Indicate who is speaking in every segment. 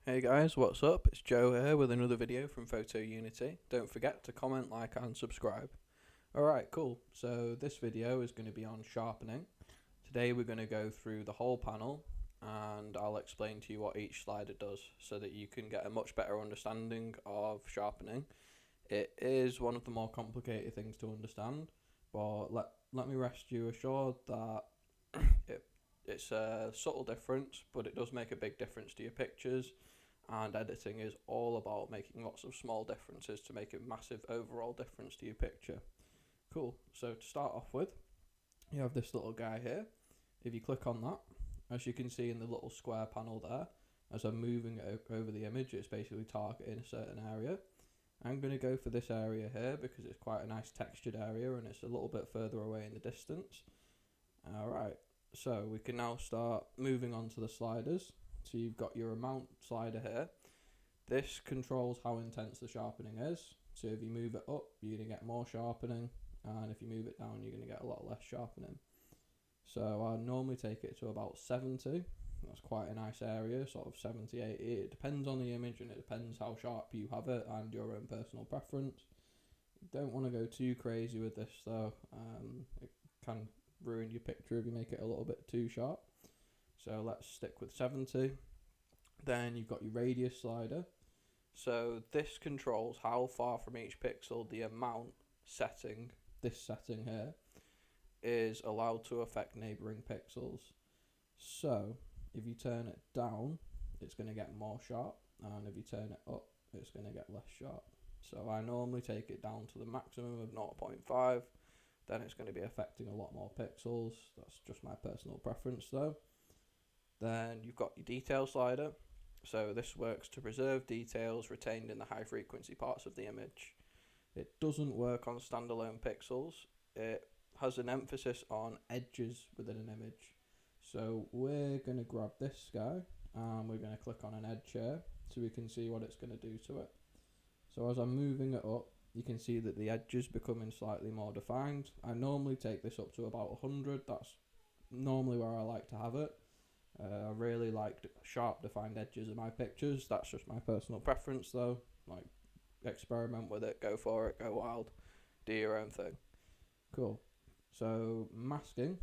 Speaker 1: Hey guys, what's up? It's Joe here with another video from Photo Unity. Don't forget to comment, like and subscribe. Alright, cool. So this video is going to be on sharpening. Today we're going to go through the whole panel and I'll explain to you what each slider does so that you can get a much better understanding of sharpening. It is one of the more complicated things to understand, but let me rest you assured that it's a subtle difference, but it does make a big difference to your pictures. And editing is all about making lots of small differences to make a massive overall difference to your picture. Cool. So to start off with, you have this little guy here. If you click on that, as you can see in the little square panel there, as I'm moving it over the image, it's basically targeting a certain area. I'm going to go for this area here because it's quite a nice textured area and it's a little bit further away in the distance. Alright, so we can now start moving on to the sliders. So you've got your amount slider here. This controls how intense the sharpening is. So if you move it up, you're going to get more sharpening, and if you move it down, you're going to get a lot less sharpening. So I normally take it to about 70. That's quite a nice area, sort of 70, 80. It depends on the image and it depends how sharp you have it and your own personal preference. You don't want to go too crazy with this though. It can ruin your picture if you make it a little bit too sharp. So let's stick with 70. Then you've got your radius slider. So this controls how far from each pixel the amount setting, this setting here, is allowed to affect neighbouring pixels. So if you turn it down, it's going to get more sharp, and if you turn it up, it's going to get less sharp. So I normally take it down to the maximum of 0.5, then it's going to be affecting a lot more pixels. That's just my personal preference though. Then you've got your detail slider. So this works to preserve details retained in the high frequency parts of the image. It doesn't work on standalone pixels. It has an emphasis on edges within an image. So we're going to grab this guy and we're going to click on an edge here so we can see what it's going to do to it. So as I'm moving it up, you can see that the edge is becoming slightly more defined. I normally take this up to about 100. That's normally where I like to have it. I really like sharp defined edges in my pictures. That's just my personal preference though. Like, experiment with it, go for it, go wild, do your own thing. Cool. So masking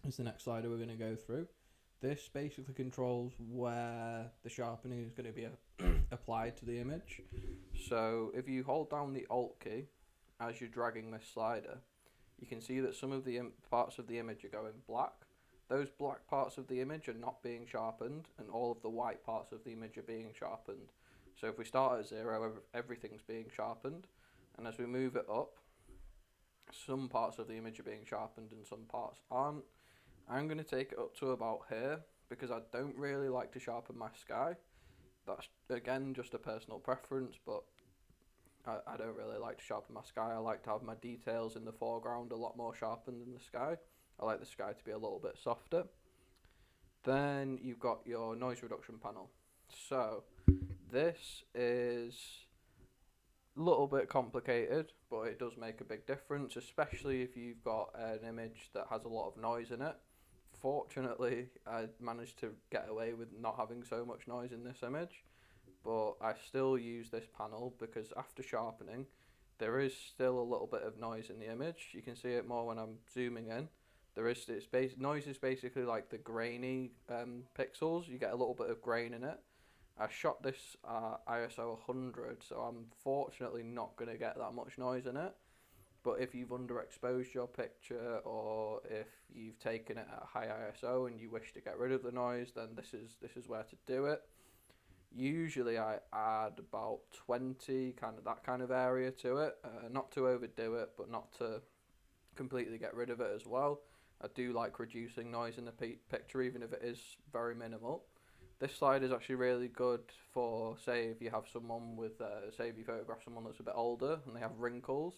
Speaker 1: is the next slider we're going to go through. This basically controls where the sharpening is going to be applied to the image. So if you hold down the Alt key as you're dragging this slider, you can see that some of the parts of the image are going black. Those black parts of the image are not being sharpened, and all of the white parts of the image are being sharpened. So if we start at 0, everything's being sharpened, and as we move it up, some parts of the image are being sharpened and some parts aren't. I'm going to take it up to about here, because I don't really like to sharpen my sky. That's, again, just a personal preference, but I don't really like to sharpen my sky. I like to have my details in the foreground a lot more sharpened than the sky. I like the sky to be a little bit softer. Then you've got your noise reduction panel. So this is a little bit complicated, but it does make a big difference, especially if you've got an image that has a lot of noise in it. Fortunately, I managed to get away with not having so much noise in this image, but I still use this panel because after sharpening, there is still a little bit of noise in the image. You can see it more when I'm zooming in. Noise is basically like the grainy pixels. You get a little bit of grain in it. I shot this ISO 100, so I'm fortunately not going to get that much noise in it. But if you've underexposed your picture, or if you've taken it at a high ISO and you wish to get rid of the noise, then this is where to do it. Usually I add about 20, that kind of area to it, not to overdo it, but not to completely get rid of it as well. I do like reducing noise in the picture, even if it is very minimal. This slider is actually really good for, say, if you have someone with, say if you photograph someone that's a bit older and they have wrinkles,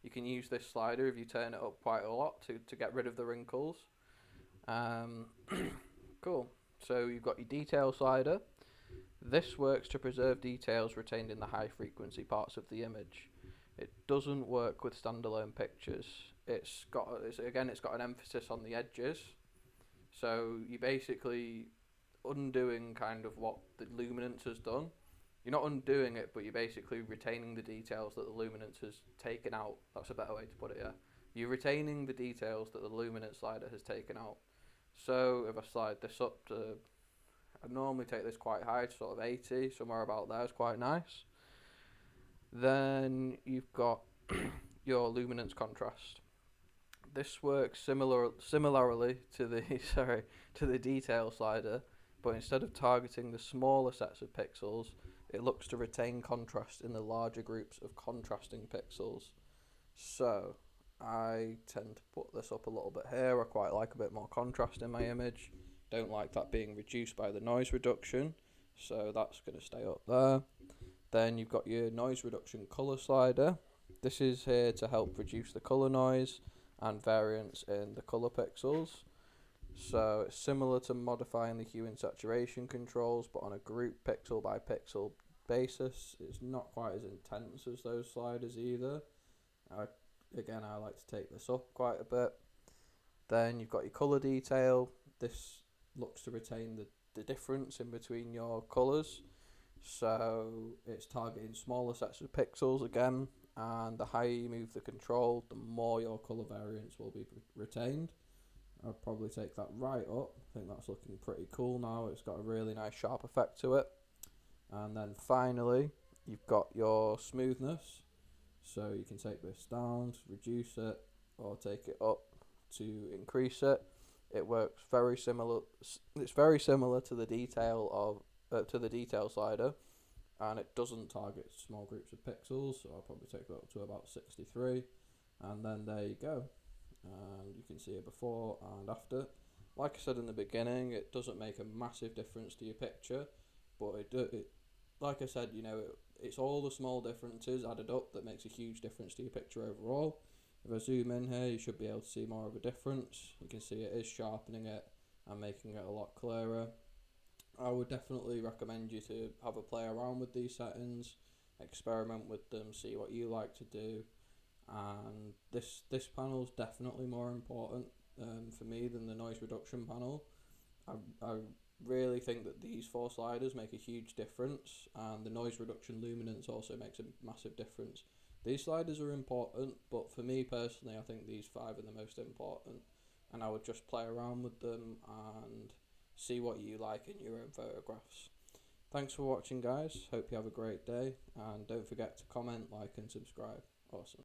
Speaker 1: you can use this slider if you turn it up quite a lot to get rid of the wrinkles. Cool. So you've got your detail slider. This works to preserve details retained in the high frequency parts of the image. It doesn't work with standalone pictures. It's got an emphasis on the edges. So you basically undoing kind of what the luminance has done. You're not undoing it, but you're basically retaining the details that the luminance has taken out. That's a better way to put it, yeah. You're retaining the details that the luminance slider has taken out. So if I slide this up to, I normally take this quite high, sort of 80, somewhere about there is quite nice. Then you've got your luminance contrast. This works similarly to the to the detail slider, but instead of targeting the smaller sets of pixels, it looks to retain contrast in the larger groups of contrasting pixels. So I tend to put this up a little bit here. I quite like a bit more contrast in my image. Don't like that being reduced by the noise reduction, so that's going to stay up there. Then you've got your noise reduction color slider. This is here to help reduce the color noise and variance in the color pixels. So it's similar to modifying the hue and saturation controls, but on a group pixel by pixel basis. It's not quite as intense as those sliders either. Again, I like to take this up quite a bit. Then you've got your color detail. This looks to retain the difference in between your colors. So it's targeting smaller sets of pixels again, and the higher you move the control, the more your color variance will be retained. I'll probably take that right up. I think that's looking pretty cool now. It's got a really nice sharp effect to it. And then finally, you've got your smoothness. So you can take this down to reduce it, or take it up to increase it. It works very similar. It's very similar to the detail slider, and it doesn't target small groups of pixels. So I'll probably take that up to about 63, and then there you go. And you can see it before and after. Like I said in the beginning, it doesn't make a massive difference to your picture, but like I said, it's all the small differences added up that makes a huge difference to your picture overall. If I zoom in here, you should be able to see more of a difference. You can see it is sharpening it and making it a lot clearer. I would definitely recommend you to have a play around with these settings, experiment with them, see what you like to do. And this panel is definitely more important for me than the noise reduction panel. I really think that these 4 sliders make a huge difference, and the noise reduction luminance also makes a massive difference. These sliders are important, but for me personally, I think these 5 are the most important, and I would just play around with them and see what you like in your own photographs. Thanks for watching, guys. Hope you have a great day, and don't forget to comment, like and subscribe. Awesome.